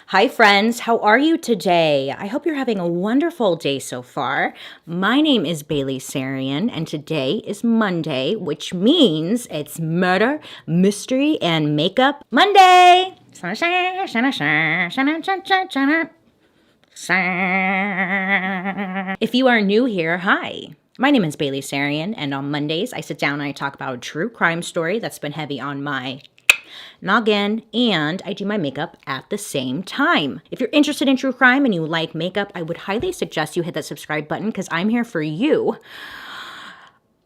Hi, friends. How are you today? I hope you're having a wonderful day so far. My name is Bailey Sarian, and today is Monday, which means it's Murder, Mystery, and Makeup Monday. If you are new here, hi. My name is Bailey Sarian, and on Mondays, I sit down and I talk about a true crime story that's been heavy on my noggin, and I do my makeup at the same time. If you're interested in true crime and you like makeup, I would highly suggest you hit that subscribe button because I'm here for you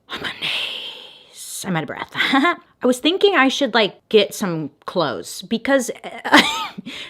on Mondays. I'm out of breath. I was thinking I should get some clothes because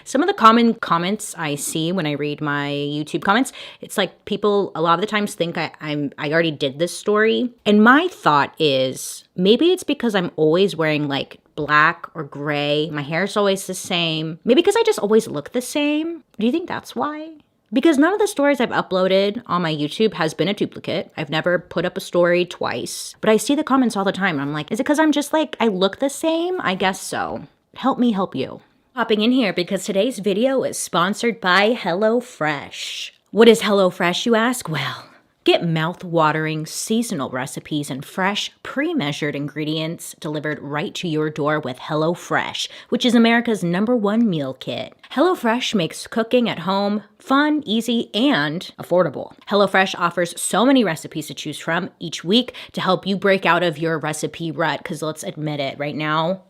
some of the common comments I see when I read my YouTube comments, it's like people a lot of the times think I already did this story. And my thought is maybe it's because I'm always wearing black or gray. My hair's always the same. Maybe because I just always look the same. Do you think that's why? Because none of the stories I've uploaded on my YouTube has been a duplicate. I've never put up a story twice. But I see the comments all the time. I'm like, is it because I'm just I look the same? I guess so. Help me help you. Hopping in here because today's video is sponsored by HelloFresh. What is HelloFresh, you ask? Well, get mouth-watering seasonal recipes and fresh, pre-measured ingredients delivered right to your door with HelloFresh, which is America's #1 meal kit. HelloFresh makes cooking at home fun, easy, and affordable. HelloFresh offers so many recipes to choose from each week to help you break out of your recipe rut, because let's admit it, right now,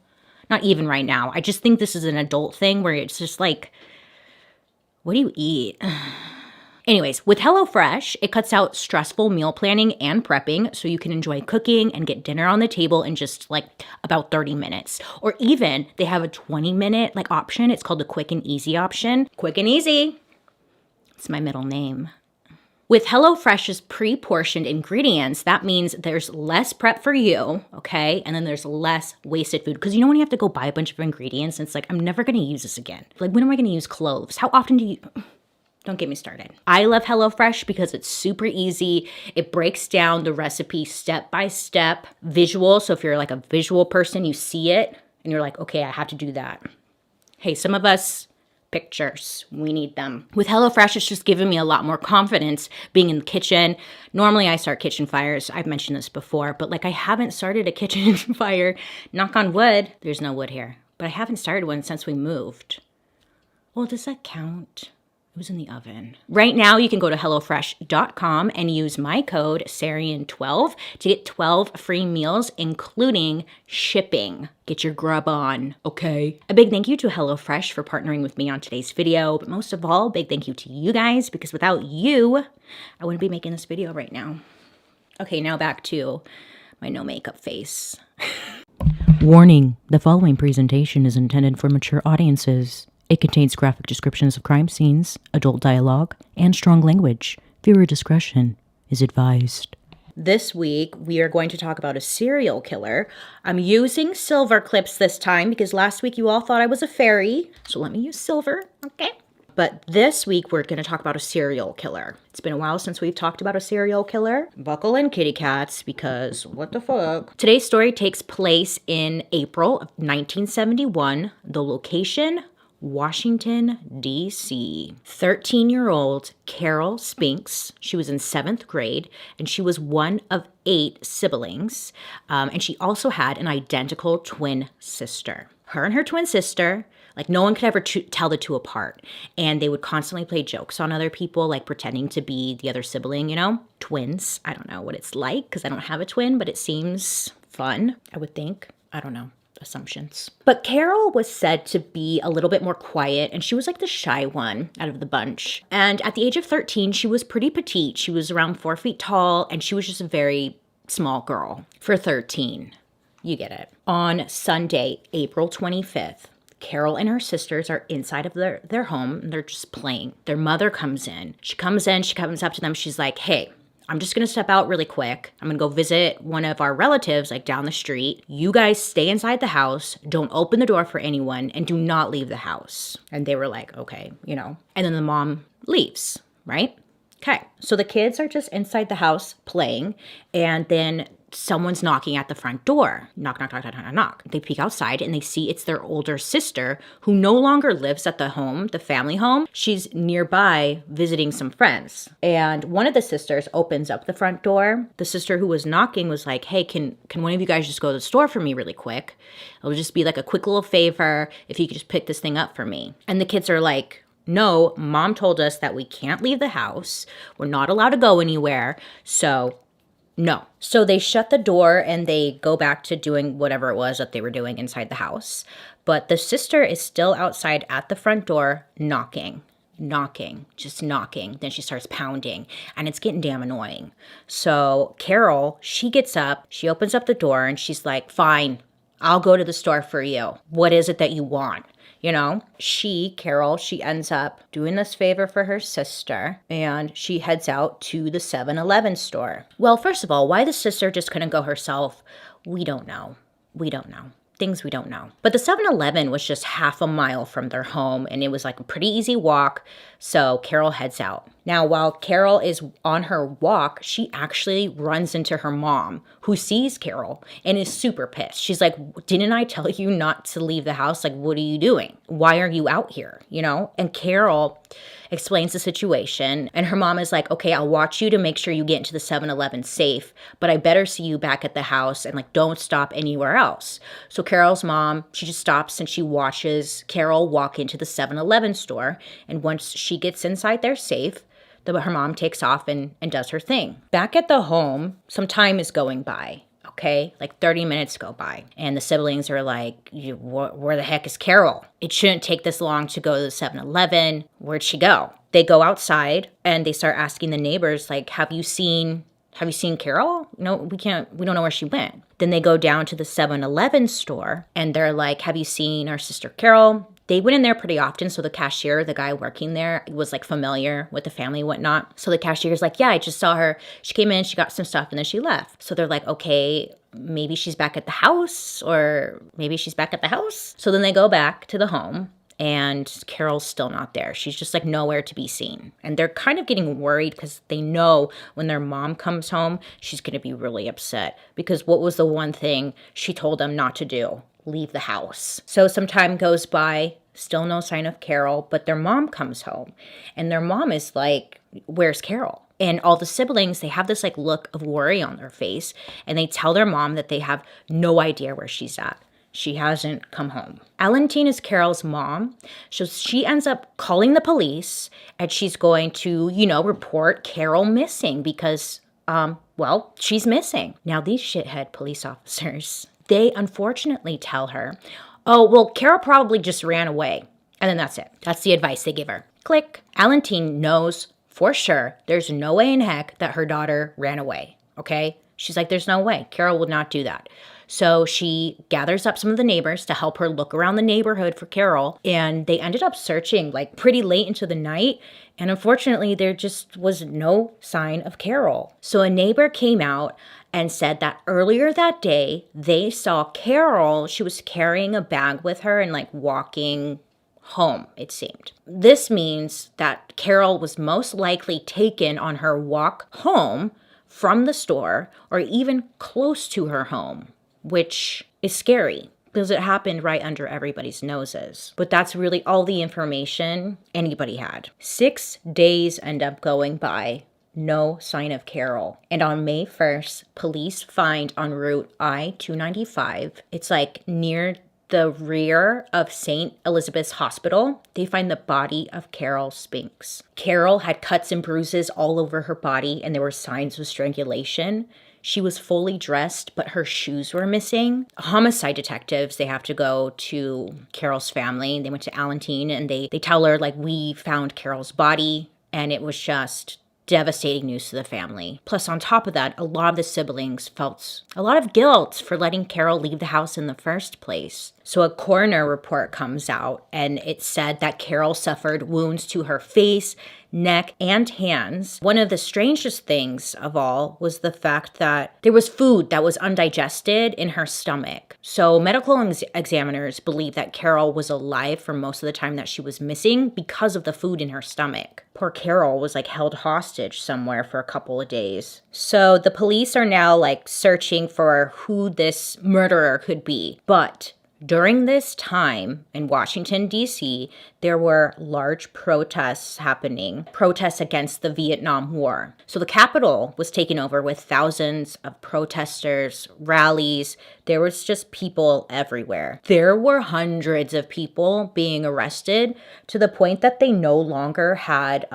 not even right now, I just think this is an adult thing where it's just what do you eat? Anyways, with HelloFresh, it cuts out stressful meal planning and prepping so you can enjoy cooking and get dinner on the table in just about 30 minutes. Or even they have a 20-minute option. It's called the quick and easy option. Quick and easy. It's my middle name. With HelloFresh's pre-portioned ingredients, that means there's less prep for you, okay? And then there's less wasted food. Because when you have to go buy a bunch of ingredients, and it's I'm never going to use this again. When am I going to use cloves? How often do you... Don't get me started. I love HelloFresh because it's super easy. It breaks down the recipe step by step, visual. So if you're a visual person, you see it and you're okay, I have to do that. Hey, some of us, pictures, we need them. With HelloFresh, it's just given me a lot more confidence being in the kitchen. Normally I start kitchen fires. I've mentioned this before, but I haven't started a kitchen fire. Knock on wood. There's no wood here, but I haven't started one since we moved. Well, does that count? It was in the oven. Right now, you can go to HelloFresh.com and use my code Sarian12 to get 12 free meals, including shipping. Get your grub on, okay? A big thank you to HelloFresh for partnering with me on today's video, but most of all, big thank you to you guys, because without you, I wouldn't be making this video right now. Okay, now back to my no makeup face. Warning, the following presentation is intended for mature audiences. It contains graphic descriptions of crime scenes, adult dialogue, and strong language. Viewer discretion is advised. This week, we are going to talk about a serial killer. I'm using silver clips this time because last week you all thought I was a fairy. So let me use silver, okay? But this week, we're going to talk about a serial killer. It's been a while since we've talked about a serial killer. Buckle in, kitty cats, because what the fuck? Today's story takes place in April of 1971. The location, Washington, D.C. 13-year-old Carol Spinks, she was in 7th grade, and she was one of 8 siblings, and she also had an identical twin sister. Her and her twin sister, no one could ever tell the two apart, and they would constantly play jokes on other people, pretending to be the other sibling, Twins, I don't know what it's like, because I don't have a twin, but it seems fun, I would think. I don't know. Assumptions. But Carol was said to be a little bit more quiet, and she was the shy one out of the bunch. And at the age of 13, she was pretty petite. She was around 4 feet tall, and she was just a very small girl for 13. You get it. On Sunday, April 25th, Carol and her sisters are inside of their home, and they're just playing. Their mother comes in. She comes up to them. She's like, hey, I'm just going to step out really quick. I'm going to go visit one of our relatives down the street. You guys stay inside the house. Don't open the door for anyone and do not leave the house. And they were like, okay, And then the mom leaves, right? Okay. So the kids are just inside the house playing. And then someone's knocking at the front door. Knock, knock, knock, knock, knock, knock. They peek outside and they see it's their older sister who no longer lives at the home, the family home. She's nearby visiting some friends. And one of the sisters opens up the front door. The sister who was knocking was like, hey, can one of you guys just go to the store for me really quick? It'll just be like a quick little favor if you could just pick this thing up for me. And the kids are like, no, mom told us that we can't leave the house. We're not allowed to go anywhere. So no. So they shut the door and they go back to doing whatever it was that they were doing inside the house. But the sister is still outside at the front door knocking. Just knocking. Then she starts pounding and it's getting damn annoying. So Carol, she gets up, she opens up the door and she's like, fine, I'll go to the store for you. What is it that you want? You know, Carol, she ends up doing this favor for her sister and she heads out to the 7-Eleven store. Well, first of all, why the sister just couldn't go herself, we don't know. Things we don't know. But the 7-Eleven was just half a mile from their home and it was like a pretty easy walk. So Carol heads out. Now, while Carol is on her walk, she actually runs into her mom who sees Carol and is super pissed. She's like, didn't I tell you not to leave the house? Like, what are you doing? Why are you out here? You know? And Carol explains the situation and her mom is like, okay, I'll watch you to make sure you get into the 7-Eleven safe, but I better see you back at the house and like don't stop anywhere else. So Carol's mom, she just stops and she watches Carol walk into the 7-Eleven store, and once she gets inside their safe, her mom takes off and does her thing. Back at the home, some time is going by. Okay, like 30 minutes go by and the siblings are like, where the heck is Carol? It shouldn't take this long to go to the 7-Eleven. Where'd she go? They go outside and they start asking the neighbors, like, have you seen Carol? No, we don't know where she went. Then they go down to the 7-Eleven store and they're like, have you seen our sister Carol? They went in there pretty often, so the cashier, the guy working there, was like familiar with the family and whatnot. So the cashier's like, yeah, I just saw her. She came in, she got some stuff, and then she left. So they're like, okay, maybe she's back at the house, or maybe she's back at the house. So then they go back to the home, and Carol's still not there. She's just like nowhere to be seen. And they're kind of getting worried because they know when their mom comes home, she's going to be really upset. Because what was the one thing she told them not to do? Leave the house. So some time goes by, still no sign of Carol, but their mom comes home and their mom is like, where's Carol? And all the siblings, they have this like look of worry on their face and they tell their mom that they have no idea where she's at. She hasn't come home. Alantine is Carol's mom. So she ends up calling the police and she's going to, report Carol missing because, she's missing. Now these shithead police officers, they unfortunately tell her, oh, well, Carol probably just ran away. And then that's it. That's the advice they give her. Click. Alantine knows for sure there's no way in heck that her daughter ran away, okay? She's like, there's no way. Carol would not do that. So she gathers up some of the neighbors to help her look around the neighborhood for Carol. And they ended up searching like pretty late into the night. And unfortunately, there just was no sign of Carol. So a neighbor came out and said that earlier that day, they saw Carol. She was carrying a bag with her and like walking home, it seemed. This means that Carol was most likely taken on her walk home from the store or even close to her home, which is scary because it happened right under everybody's noses. But that's really all the information anybody had. 6 days end up going by. No sign of Carol. And on May 1st, police find on Route I-295, it's like near the rear of St. Elizabeth's Hospital, they find the body of Carol Spinks. Carol had cuts and bruises all over her body and there were signs of strangulation. She was fully dressed, but her shoes were missing. Homicide detectives, they have to go to Carol's family. They went to Alantine and they tell her, like, we found Carol's body, and it was just devastating news to the family. Plus, on top of that, a lot of the siblings felt a lot of guilt for letting Carol leave the house in the first place. So a coroner report comes out, and it said that Carol suffered wounds to her face, neck, and hands. One of the strangest things of all was the fact that there was food that was undigested in her stomach. So medical examiners believe that Carol was alive for most of the time that she was missing because of the food in her stomach. Poor Carol was held hostage somewhere for a couple of days. So the police are now searching for who this murderer could be. But during this time in Washington, D.C., there were large protests happening, protests against the Vietnam War. So the Capitol was taken over with thousands of protesters, rallies. There was just people everywhere. There were hundreds of people being arrested to the point that they no longer had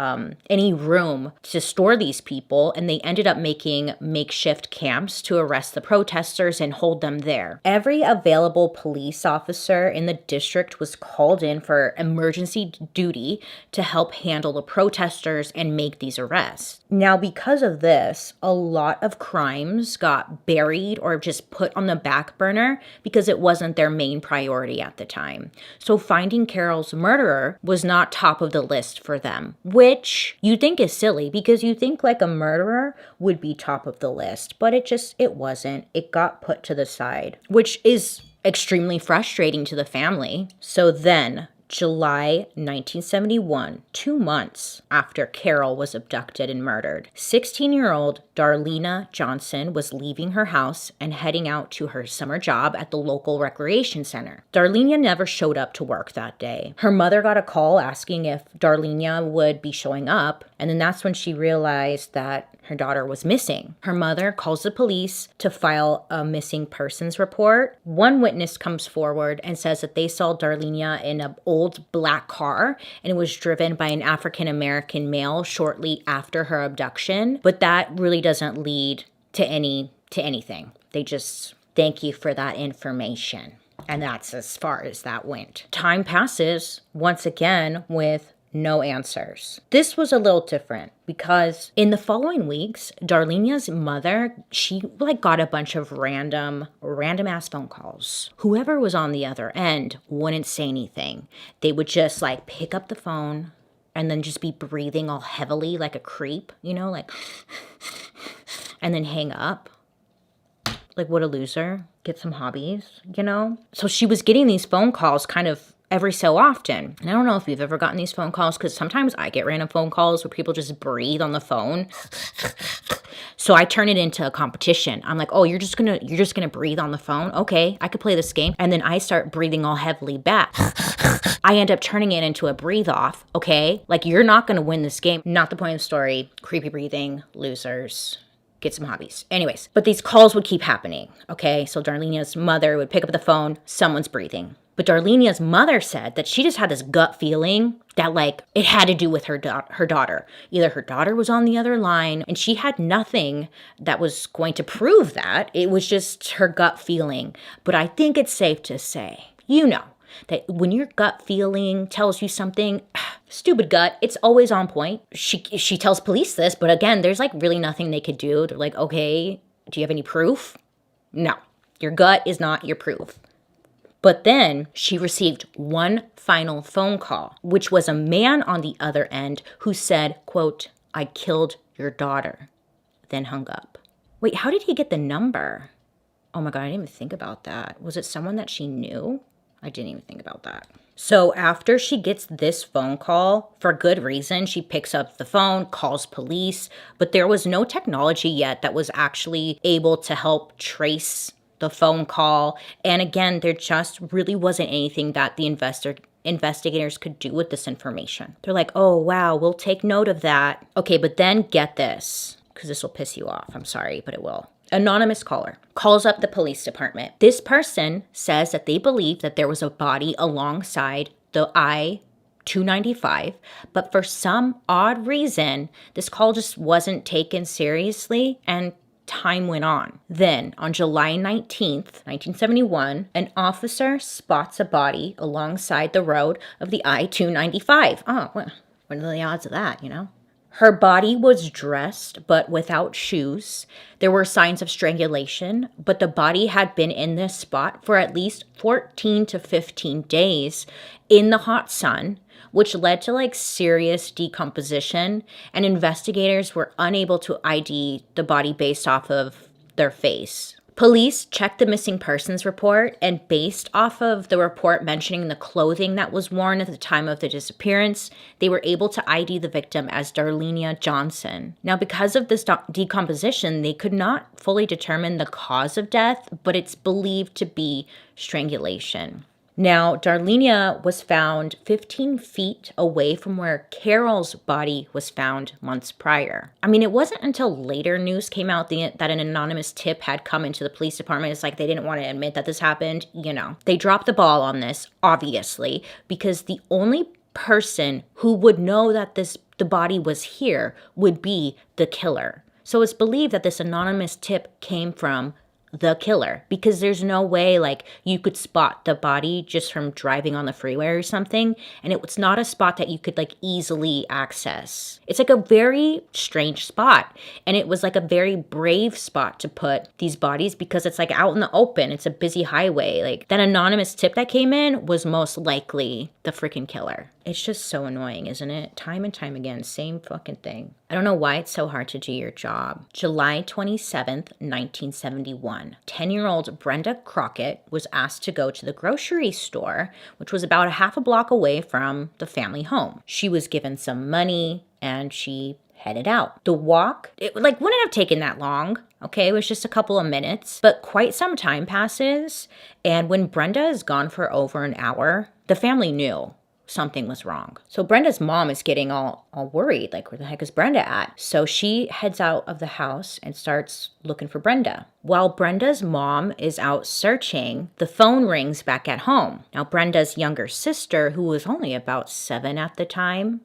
any room to store these people, and they ended up making makeshift camps to arrest the protesters and hold them there. Every available police officer in the district was called in for emergency duty to help handle the protesters and make these arrests. Now, because of this, a lot of crimes got buried or just put on the back burner because it wasn't their main priority at the time. So finding Carol's murderer was not top of the list for them, which you think is silly because you think a murderer would be top of the list, but it wasn't. It got put to the side, which is extremely frustrating to the family. So then, July 1971, 2 months after Carol was abducted and murdered, 16-year-old Darlena Johnson was leaving her house and heading out to her summer job at the local recreation center. Darlena never showed up to work that day. Her mother got a call asking if Darlena would be showing up, and then that's when she realized that her daughter was missing. Her mother calls the police to file a missing persons report. One witness comes forward and says that they saw Darlena in an old black car, and it was driven by an African-American male shortly after her abduction. But that really doesn't lead to anything. They just thank you for that information. And that's as far as that went. Time passes once again with no answers. This was a little different because in the following weeks, Darlena's mother, she got a bunch of random ass phone calls. Whoever was on the other end wouldn't say anything. They would just pick up the phone and then just be breathing all heavily like a creep, and then hang up. What a loser. Get some hobbies, So she was getting these phone calls kind of every so often. And I don't know if you've ever gotten these phone calls, because sometimes I get random phone calls where people just breathe on the phone. So I turn it into a competition. I'm like, oh, you're just gonna breathe on the phone? Okay, I could play this game. And then I start breathing all heavily back. I end up turning it into a breathe off. Okay, you're not gonna win this game. Not the point of the story. Creepy breathing, losers. Get some hobbies. Anyways, but these calls would keep happening. Okay, so Darlena's mother would pick up the phone. Someone's breathing. But Darlena's mother said that she just had this gut feeling that it had to do with her daughter. Either her daughter was on the other line, and she had nothing that was going to prove that. It was just her gut feeling. But I think it's safe to say, that when your gut feeling tells you something, stupid gut, it's always on point. She tells police this, but again, there's really nothing they could do. They're like, okay, do you have any proof? No, your gut is not your proof. But then she received one final phone call, which was a man on the other end who said, quote, "I killed your daughter," then hung up. Wait, how did he get the number? Oh my God, I didn't even think about that. Was it someone that she knew? I didn't even think about that. So after she gets this phone call, for good reason, she picks up the phone, calls police, but there was no technology yet that was actually able to help trace the phone call. And again, there just really wasn't anything that the investigators could do with this information. They're like, oh, wow, we'll take note of that. Okay, but then get this, because this will piss you off. I'm sorry, but it will. Anonymous caller calls up the police department. This person says that they believe that there was a body alongside the I-295, but for some odd reason, this call just wasn't taken seriously, and time went on. Then, on July 19th, 1971, an officer spots a body alongside the road of the I-295. Oh, what are the odds of that, Her body was dressed, but without shoes. There were signs of strangulation, but the body had been in this spot for at least 14 to 15 days in the hot sun, which led to like serious decomposition, and investigators were unable to ID the body based off of their face. Police checked the missing persons report, and based off of the report mentioning the clothing that was worn at the time of the disappearance, they were able to ID the victim as Darlenia Johnson. Now, because of this decomposition, they could not fully determine the cause of death, but it's believed to be strangulation. Now, Darlenia was found 15 feet away from where Carol's body was found months prior. I mean, it wasn't until later news came out that an anonymous tip had come into the police department. It's like they didn't want to admit that this happened. They dropped the ball on this, obviously, because the only person who would know that the body was here would be the killer. So it's believed that this anonymous tip came from the killer, because there's no way like you could spot the body just from driving on the freeway or something, and it was not a spot that you could like easily access. It's like a very strange spot, and it was like a very brave spot to put these bodies because it's like out in the open, it's a busy highway. Like that anonymous tip that came in was most likely the freaking killer. It's just so annoying, isn't it? Time and time again, same fucking thing. I don't know why it's so hard to do your job. July 27th, 1971. 10-year-old Brenda Crockett was asked to go to the grocery store, which was about a half a block away from the family home. She was given some money and she headed out. The walk, it wouldn't have taken that long. Okay, it was just a couple of minutes, but quite some time passes. And when Brenda is gone for over an hour, the family knew something was wrong. So Brenda's mom is getting all worried, like, where the heck is Brenda at? So she heads out of the house and starts looking for Brenda. While Brenda's mom is out searching, the phone rings back at home. Now Brenda's younger sister, who was only about 7 at the time,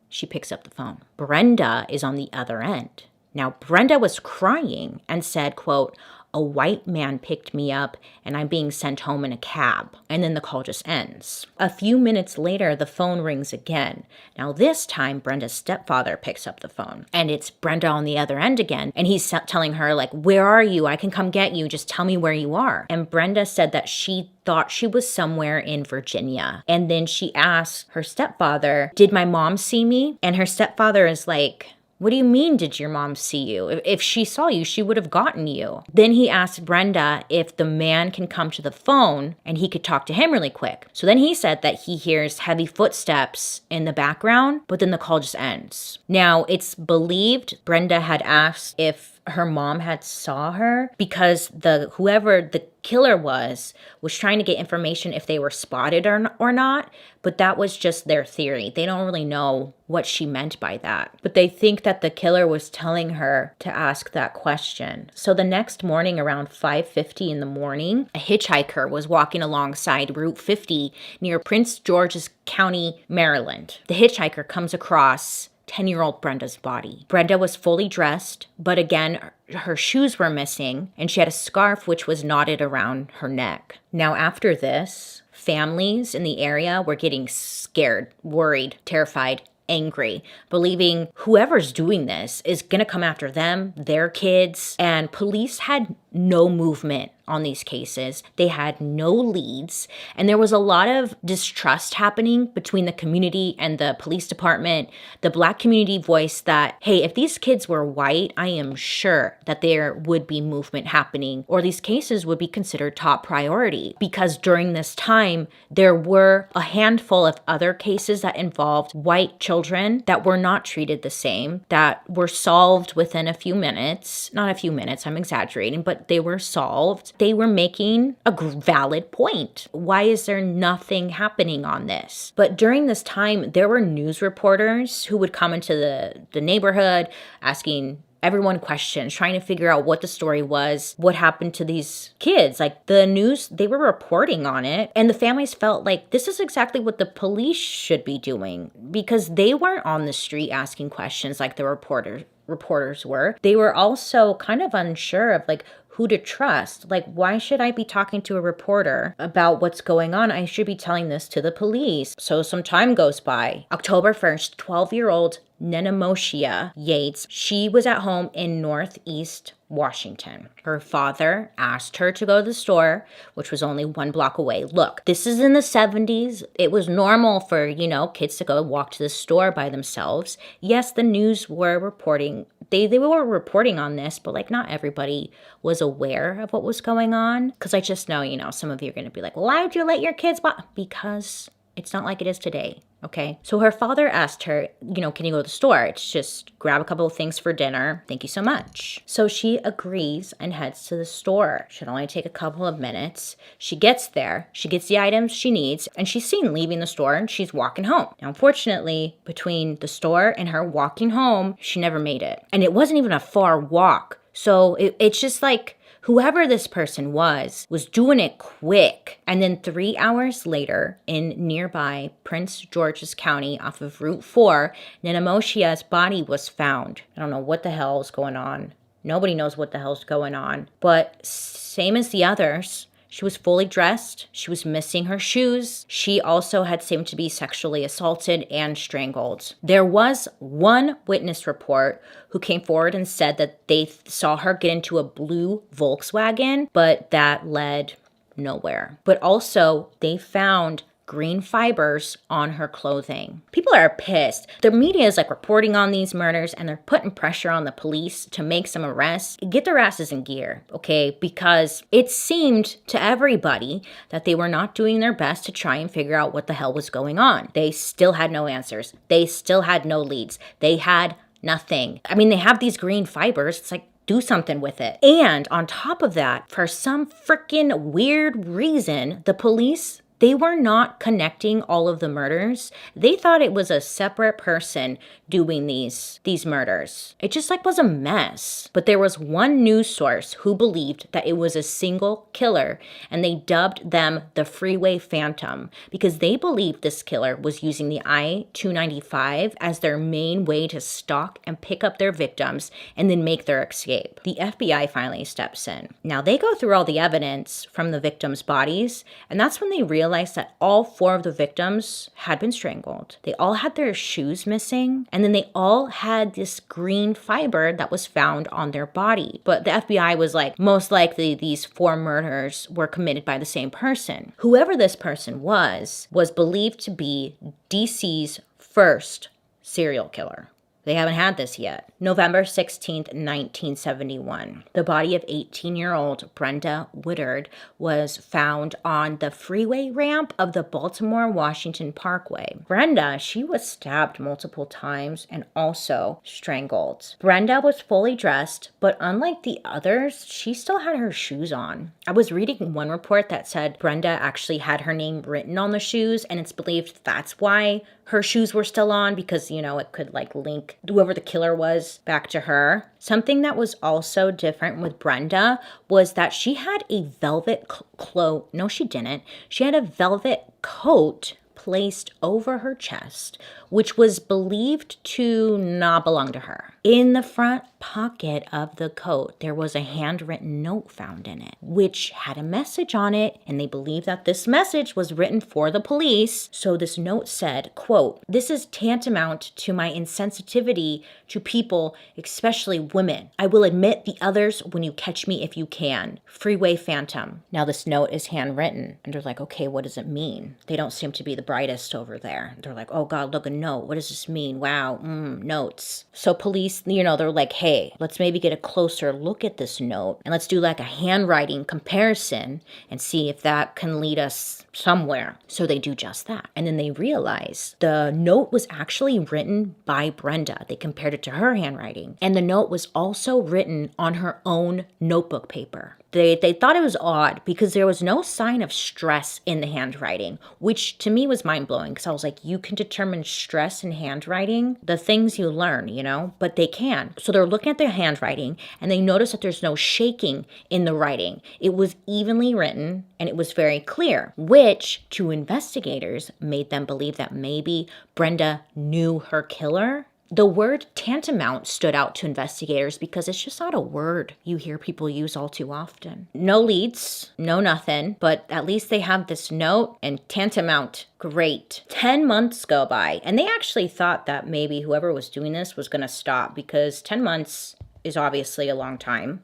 she picks up the phone. Brenda is on the other end. Now Brenda was crying and said, quote, "A white man picked me up and I'm being sent home in a cab." And then the call just ends. A few minutes later, the phone rings again. Now this time, Brenda's stepfather picks up the phone, and it's Brenda on the other end again. And he's telling her like, "Where are you? I can come get you. Just tell me where you are." And Brenda said that she thought she was somewhere in Virginia. And then she asked her stepfather, "Did my mom see me?" And her stepfather is like, "What do you mean, did your mom see you? If she saw you, she would have gotten you." Then he asked Brenda if the man can come to the phone and he could talk to him really quick. So then he said that he hears heavy footsteps in the background, but then the call just ends. Now, it's believed Brenda had asked if her mom had saw her because whoever the killer was trying to get information if they were spotted or not, but that was just their theory. They don't really know what she meant by that, but they think that the killer was telling her to ask that question. So the next morning around 5:50 in the morning, a hitchhiker was walking alongside Route 50 near Prince George's County, Maryland. The hitchhiker comes across 10-year-old Brenda's body. Brenda was fully dressed, but again, her shoes were missing, and she had a scarf which was knotted around her neck. Now, after this, families in the area were getting scared, worried, terrified, angry, believing whoever's doing this is going to come after them, their kids, and police had no movement on these cases. They had no leads, and there was a lot of distrust happening between the community and the police department. The Black community voiced that, hey, if these kids were white, I am sure that there would be movement happening, or these cases would be considered top priority, because during this time, there were a handful of other cases that involved white children that were not treated the same, that were solved within a few minutes. Not a few minutes, I'm exaggerating, but they were solved. They were making a valid point. Why is there nothing happening on this? But during this time, there were news reporters who would come into the neighborhood asking everyone questions, trying to figure out what the story was, what happened to these kids. Like the news, they were reporting on it, and the families felt like this is exactly what the police should be doing, because they weren't on the street asking questions like the reporters were. They were also kind of unsure of like who to trust. Like, why should I be talking to a reporter about what's going on? I should be telling this to the police. So some time goes by. October 1st, 12-year-old Nenemoshia Yates, she was at home in Northeast Washington. Her father asked her to go to the store, which was only 1 block away. Look, this is in the 70s. It was normal for, kids to go walk to the store by themselves. Yes, the news were reporting. They were reporting on this, but like not everybody was aware of what was going on. Because I just know, some of you are going to be like, why would you let your kids walk? Because it's not like it is today. Okay. So her father asked her, can you go to the store? It's just grab a couple of things for dinner. Thank you so much. So she agrees and heads to the store. Should only take a couple of minutes. She gets there, she gets the items she needs, and she's seen leaving the store and she's walking home. Now, unfortunately, between the store and her walking home, she never made it. And it wasn't even a far walk. So it's just like, whoever this person was doing it quick. And then 3 hours later, in nearby Prince George's County off of Route 4, Nenemoshia's body was found. I don't know what the hell is going on. Nobody knows what the hell's going on. But same as the others, she was fully dressed. She was missing her shoes. She also had seemed to be sexually assaulted and strangled. There was one witness report who came forward and said that they saw her get into a blue Volkswagen, but that led nowhere. But also, they found green fibers on her clothing. People are pissed. The media is like reporting on these murders and they're putting pressure on the police to make some arrests. Get their asses in gear, okay? Because it seemed to everybody that they were not doing their best to try and figure out what the hell was going on. They still had no answers. They still had no leads. They had nothing. I mean, they have these green fibers. It's like, do something with it. And on top of that, for some freaking weird reason, the police, they were not connecting all of the murders. They thought it was a separate person doing these murders. It just was a mess. But there was one news source who believed that it was a single killer, and they dubbed them the Freeway Phantom because they believed this killer was using the I-295 as their main way to stalk and pick up their victims and then make their escape. The FBI finally steps in. Now they go through all the evidence from the victims' bodies, and that's when they realized that all 4 of the victims had been strangled. They all had their shoes missing, and then they all had this green fiber that was found on their body. But the FBI was like, most likely these 4 murders were committed by the same person. Whoever this person was believed to be DC's first serial killer. They haven't had this yet. November 16th, 1971. The body of 18-year-old Brenda Woodard was found on the freeway ramp of the Baltimore-Washington Parkway. Brenda, she was stabbed multiple times and also strangled. Brenda was fully dressed, but unlike the others, she still had her shoes on. I was reading one report that said Brenda actually had her name written on the shoes, and it's believed that's why her shoes were still on, because, it could link whoever the killer was back to her. Something that was also different with Brenda was that she had a velvet cloak. No, she didn't. She had a velvet coat placed over her chest, which was believed to not belong to her. In the front pocket of the coat, there was a handwritten note found in it, which had a message on it, and they believe that this message was written for the police. So this note said, quote, "This is tantamount to my insensitivity to people, especially women. I will admit the others when you catch me if you can. Freeway Phantom." Now this note is handwritten, and they're like, okay, what does it mean? They don't seem to be the brightest over there. They're like, oh God, look, a note. What does this mean? Wow, notes. So police, they're like, hey, let's maybe get a closer look at this note, and let's do a handwriting comparison and see if that can lead us somewhere. So they do just that. And then they realize the note was actually written by Brenda. They compared it to her handwriting. And the note was also written on her own notebook paper. They thought it was odd because there was no sign of stress in the handwriting, which to me was mind-blowing because I was like, you can determine stress in handwriting, the things you learn, but they can. So they're looking at their handwriting and they notice that there's no shaking in the writing. It was evenly written and it was very clear, which to investigators made them believe that maybe Brenda knew her killer The word tantamount stood out to investigators because it's just not a word you hear people use all too often. No leads, no nothing, but at least they have this note and tantamount. Great. 10 months go by, and they actually thought that maybe whoever was doing this was going to stop because 10 months is obviously a long time.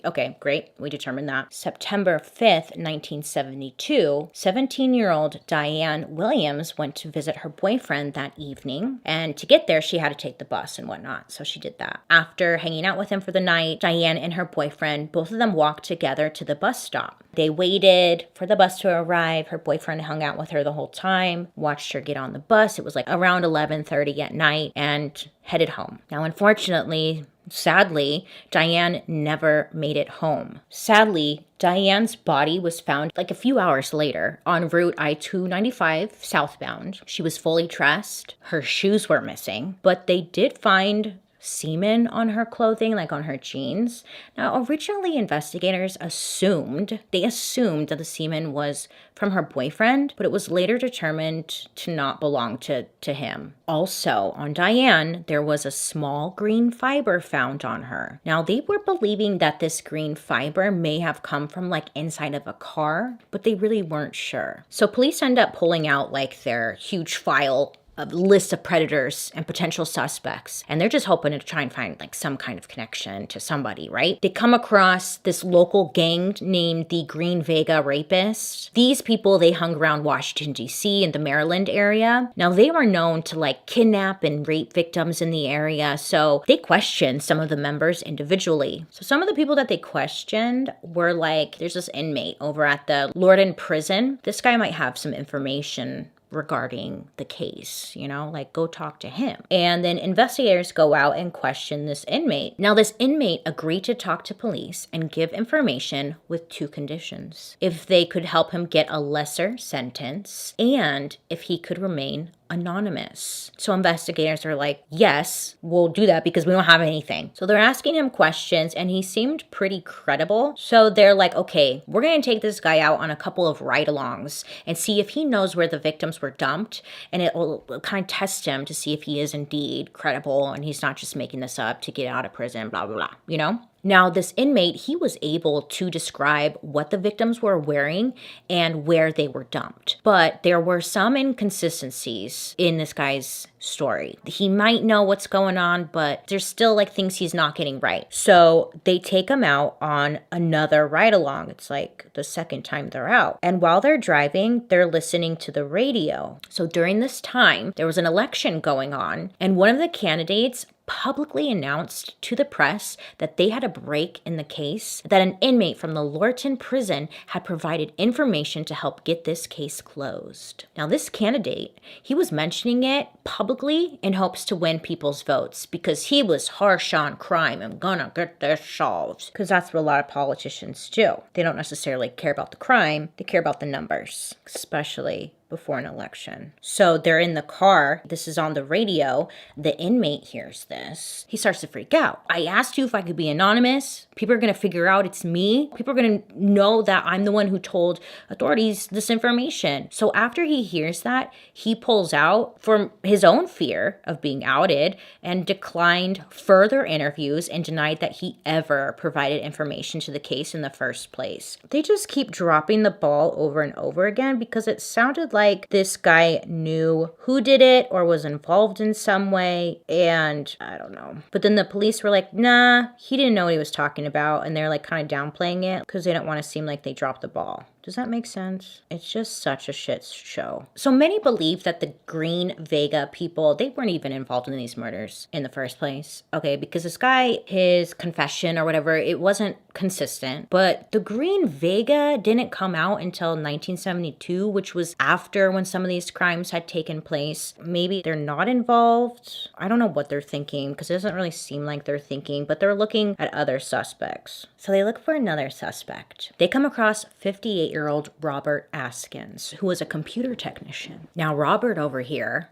Okay, great. We determined that. September 5th, 1972, 17-year-old Diane Williams went to visit her boyfriend that evening. And to get there, she had to take the bus and whatnot. So she did that. After hanging out with him for the night, Diane and her boyfriend, both of them walked together to the bus stop. They waited for the bus to arrive. Her boyfriend hung out with her the whole time, watched her get on the bus. It was like around 11:30 at night and headed home. Now, unfortunately, sadly, Diane never made it home. Sadly, Diane's body was found like a few hours later on Route I-295 southbound. She was fully dressed. Her shoes were missing, but they did find semen on her clothing, like on her jeans. Now, originally investigators assumed that the semen was from her boyfriend, but it was later determined to not belong to him. Also, on Diane, there was a small green fiber found on her. Now, they were believing that this green fiber may have come from like inside of a car, but they really weren't sure. So police end up pulling out like their huge file a list of predators and potential suspects. And they're just hoping to try and find like some kind of connection to somebody, right? They come across this local gang named the Green Vega Rapists. These people, they hung around Washington, D.C. and the Maryland area. Now, they were known to like kidnap and rape victims in the area. So they questioned some of the members individually. So some of the people that they questioned were like, there's this inmate over at the Lorton prison. This guy might have some information regarding the case, like go talk to him. And then investigators go out and question this inmate. Now, this inmate agreed to talk to police and give information with two conditions: if they could help him get a lesser sentence and if he could remain anonymous. So investigators are like, yes, we'll do that because we don't have anything. So they're asking him questions and he seemed pretty credible. So they're like, okay, we're going to take this guy out on a couple of ride-alongs and see if he knows where the victims were dumped, and it will kind of test him to see if he is indeed credible and he's not just making this up to get out of prison, blah, blah, blah, Now, this inmate, he was able to describe what the victims were wearing and where they were dumped. But there were some inconsistencies in this guy's story. He might know what's going on, but there's still like things he's not getting right. So they take him out on another ride-along. It's like the second time they're out. And while they're driving, they're listening to the radio. So during this time, there was an election going on, and one of the candidates publicly announced to the press that they had a break in the case, that an inmate from the Lorton prison had provided information to help get this case closed. Now, this candidate, he was mentioning it publicly in hopes to win people's votes because he was harsh on crime and gonna get this solved. Because that's what a lot of politicians do. They don't necessarily care about the crime, they care about the numbers, especially before an election. So they're in the car. This is on the radio. The inmate hears this. He starts to freak out. I asked you if I could be anonymous. People are going to figure out it's me. People are going to know that I'm the one who told authorities this information. So after he hears that, he pulls out from his own fear of being outed and declined further interviews and denied that he ever provided information to the case in the first place. They just keep dropping the ball over and over again because it sounded like this guy knew who did it or was involved in some way, and I don't know. But then the police were like, nah, he didn't know what he was talking about, and they're like kind of downplaying it because they don't want to seem like they dropped the ball. Does that make sense? It's just such a shit show. So many believe that the Green Vega people, they weren't even involved in these murders in the first place. Okay, because this guy, his confession or whatever, it wasn't consistent. But the Green Vega didn't come out until 1972, which was after when some of these crimes had taken place. Maybe they're not involved. I don't know what they're thinking because it doesn't really seem like they're thinking, but they're looking at other suspects. So they look for another suspect. They come across 58-year-old Robert Askins, who was a computer technician. Now, Robert over here,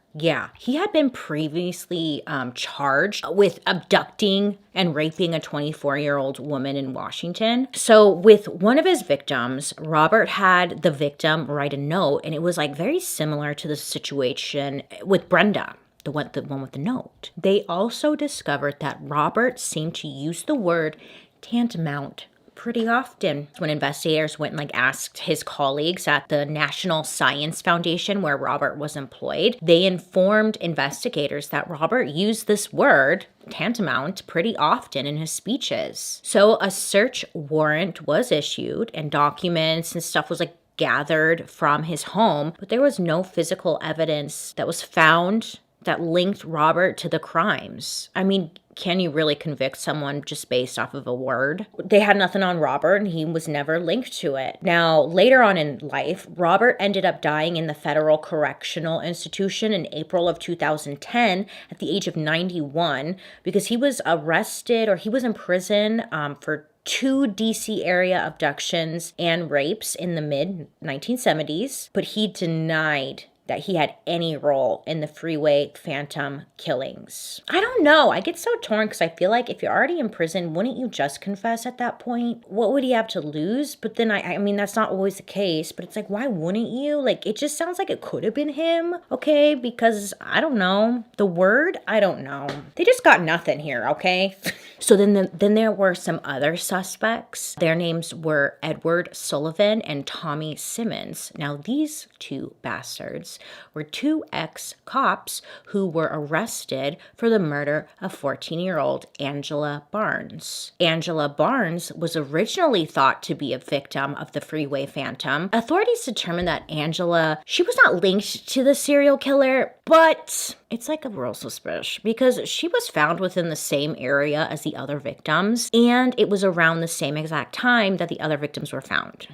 he had been previously charged with abducting and raping a 24-year-old woman in Washington. So with one of his victims, Robert had the victim write a note, and it was like very similar to the situation with Brenda. the one with the note. They also discovered that Robert seemed to use the word tantamount pretty often. When investigators went and asked his colleagues at the National Science Foundation where Robert was employed, they informed investigators that Robert used this word, tantamount, pretty often in his speeches. So a search warrant was issued and documents and stuff was gathered from his home, but there was no physical evidence that was found that linked Robert to the crimes. I mean, can you really convict someone just based off of a word? They had nothing on Robert and he was never linked to it. Now, later on in life, Robert ended up dying in the Federal Correctional Institution in April of 2010 at the age of 91 because he was arrested, or he was in prison for 2 DC area abductions and rapes in the mid 1970s, but he denied that he had any role in the Freeway Phantom killings. I don't know. I get so torn because I feel like if you're already in prison, wouldn't you just confess at that point? What would he have to lose? But then I mean, that's not always the case, but it's why wouldn't you? It just sounds like it could have been him, okay? Because I don't know. The word, I don't know. They just got nothing here, okay? So then there were some other suspects. Their names were Edward Sullivan and Tommy Simmons. Now, these 2 bastards were 2 ex-cops who were arrested for the murder of 14-year-old Angela Barnes. Angela Barnes was originally thought to be a victim of the Freeway Phantom. Authorities determined that Angela, she was not linked to the serial killer, but it's a real suspicious because she was found within the same area as the other victims, and it was around the same exact time that the other victims were found.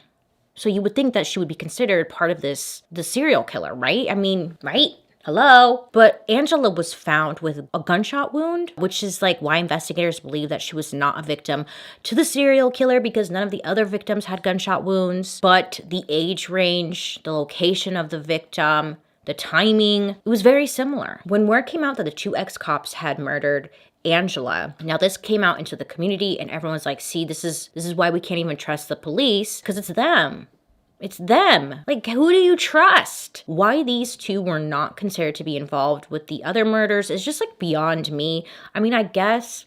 So you would think that she would be considered part of the serial killer, right? I mean, right? Hello? But Angela was found with a gunshot wound, which is why investigators believe that she was not a victim to the serial killer because none of the other victims had gunshot wounds. But the age range, the location of the victim, the timing, it was very similar. When word came out that the 2 ex-cops had murdered Angela, now this came out into the community and everyone's see, this is why we can't even trust the police, because it's them. It's them. Who do you trust? Why these 2 were not considered to be involved with the other murders is just beyond me. I mean, I guess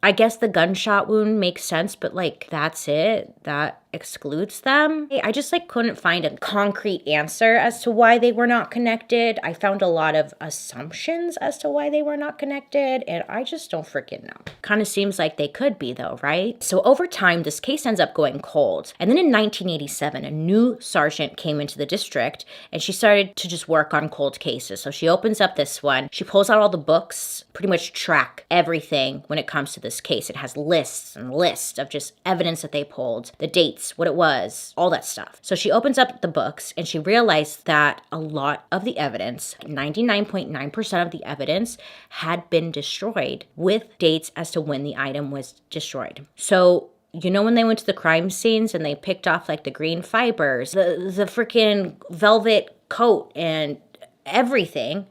the gunshot wound makes sense, but that's it. That excludes them. I just couldn't find a concrete answer as to why they were not connected. I found a lot of assumptions as to why they were not connected, and I just don't freaking know. Kind of seems like they could be though, right? So over time, this case ends up going cold. And then in 1987, a new sergeant came into the district and she started to just work on cold cases. So she opens up this one. She pulls out all the books, pretty much track everything when it comes to this case. It has lists and lists of just evidence that they pulled, the dates, what it was, all that stuff. So she opens up the books and she realized that a lot of the evidence, 99.9% of the evidence, had been destroyed with dates as to when the item was destroyed. So when they went to the crime scenes and they picked off the green fibers, the freaking velvet coat and everything,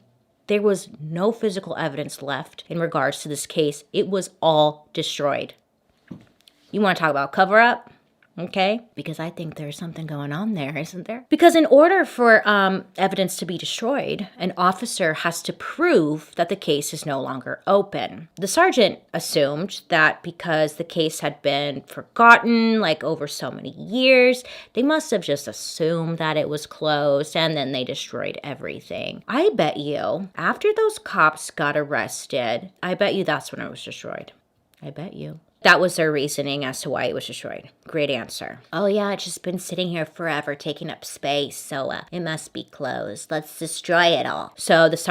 there was no physical evidence left in regards to this case. It was all destroyed. You want to talk about cover up? Okay, because I think there's something going on there, isn't there? Because in order for evidence to be destroyed, an officer has to prove that the case is no longer open. The sergeant assumed that because the case had been forgotten over so many years, they must have just assumed that it was closed and then they destroyed everything. I bet you, after those cops got arrested, I bet you that's when it was destroyed. I bet you. That was their reasoning as to why it was destroyed. Great answer. Oh yeah, it's just been sitting here forever, taking up space, so it must be closed. Let's destroy it all. So this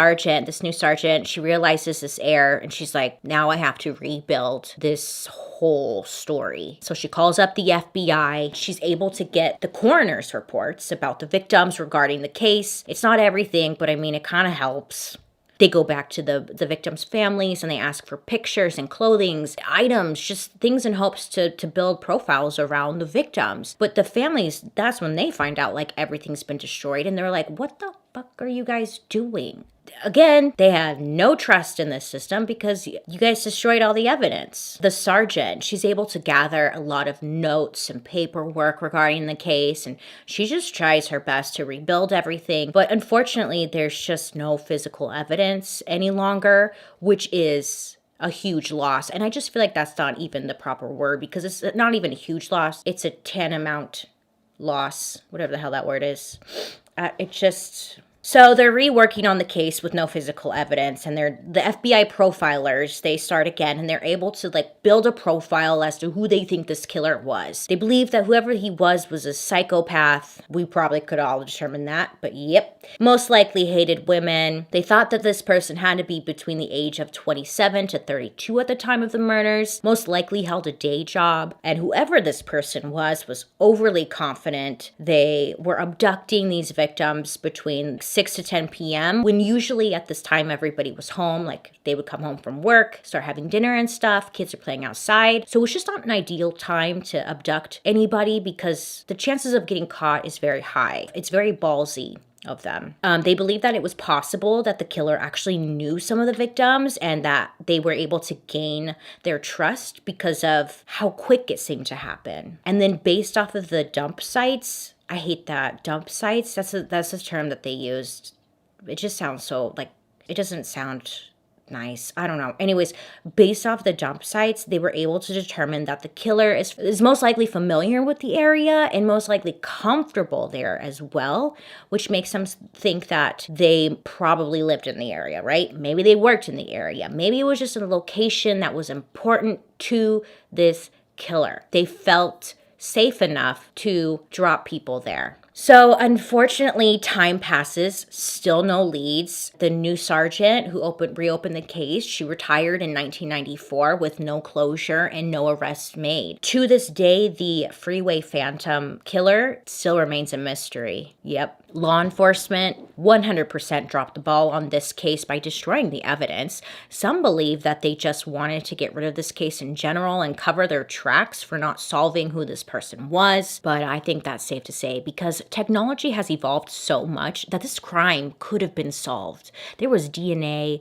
new sergeant, she realizes this error, and she's like, now I have to rebuild this whole story. So she calls up the FBI. She's able to get the coroner's reports about the victims regarding the case. It's not everything, but I mean, it kind of helps. They go back to the victims' families and they ask for pictures and clothing, items, just things in hopes to build profiles around the victims. But the families, that's when they find out everything's been destroyed and they're like, what the fuck are you guys doing? Again, they have no trust in this system because you guys destroyed all the evidence. The sergeant, she's able to gather a lot of notes and paperwork regarding the case, and she just tries her best to rebuild everything. But unfortunately, there's just no physical evidence any longer, which is a huge loss. And I just feel like that's not even the proper word, because it's not even a huge loss. It's a tantamount loss, whatever the hell that word is. So they're reworking on the case with no physical evidence, and the FBI profilers, they start again, and they're able to build a profile as to who they think this killer was. They believe that whoever he was a psychopath. We probably could all determine that, but yep. Most likely hated women. They thought that this person had to be between the age of 27 to 32 at the time of the murders. Most likely held a day job, and whoever this person was overly confident. They were abducting these victims between 6 to 10 p.m. when usually at this time everybody was home. They would come home from work, start having dinner and stuff. Kids are playing outside. So it's just not an ideal time to abduct anybody because the chances of getting caught is very high. It's very ballsy of them. They believe that it was possible that the killer actually knew some of the victims and that they were able to gain their trust because of how quick it seemed to happen. And then based off of the dump sites, I hate that. Dump sites, that's a term that they used. It just sounds so, it doesn't sound nice. I don't know. Anyways, based off the dump sites, they were able to determine that the killer is most likely familiar with the area and most likely comfortable there as well, which makes them think that they probably lived in the area, right? Maybe they worked in the area. Maybe it was just a location that was important to this killer. They felt safe enough to drop people there. So unfortunately, time passes, still no leads. The new sergeant who reopened the case, she retired in 1994 with no closure and no arrests made. To this day, the Freeway Phantom killer still remains a mystery. Yep. Law enforcement 100% dropped the ball on this case by destroying the evidence. Some believe that they just wanted to get rid of this case in general and cover their tracks for not solving who this person was. But I think that's safe to say because technology has evolved so much that this crime could have been solved. There was DNA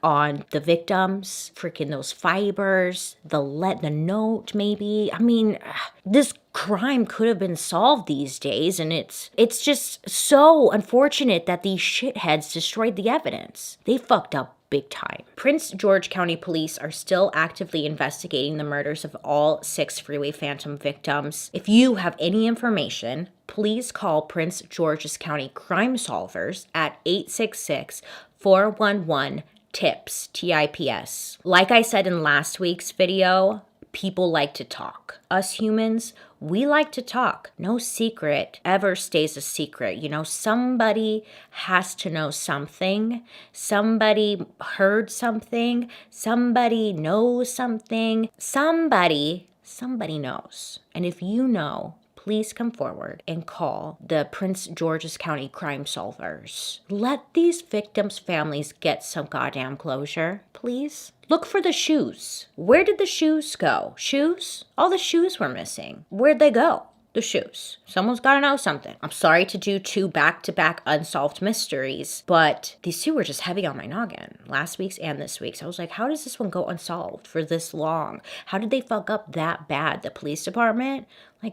on the victims, freaking those fibers, the note maybe. I mean, this crime could have been solved these days, and it's just so unfortunate that these shitheads destroyed the evidence. They fucked up big time. Prince George County Police are still actively investigating the murders of all 6 Freeway Phantom victims. If you have any information, please call Prince George's County Crime Solvers at 866-411-TIPS, TIPS. Like I said in last week's video, people like to talk. Us humans, we like to talk. No secret ever stays a secret. Somebody has to know something. Somebody heard something. Somebody knows something. Somebody knows. And if you know, please come forward and call the Prince George's County Crime Solvers. Let these victims' families get some goddamn closure, please. Look for the shoes. Where did the shoes go? Shoes? All the shoes were missing. Where'd they go? The shoes. Someone's gotta know something. I'm sorry to do 2 back-to-back unsolved mysteries, but these 2 were just heavy on my noggin. Last week's and this week's. I was like, how does this one go unsolved for this long? How did they fuck up that bad? The police department?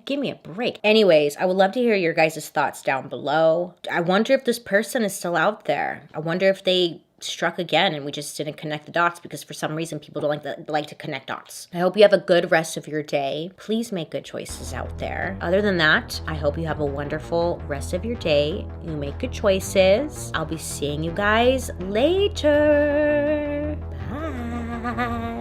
Give me a break. Anyways, I would love to hear your guys' thoughts down below. I wonder if this person is still out there. I wonder if they struck again and we just didn't connect the dots because for some reason people don't like to connect dots. I hope you have a good rest of your day. Please make good choices out there. Other than that, I hope you have a wonderful rest of your day. You make good choices. I'll be seeing you guys later. Bye.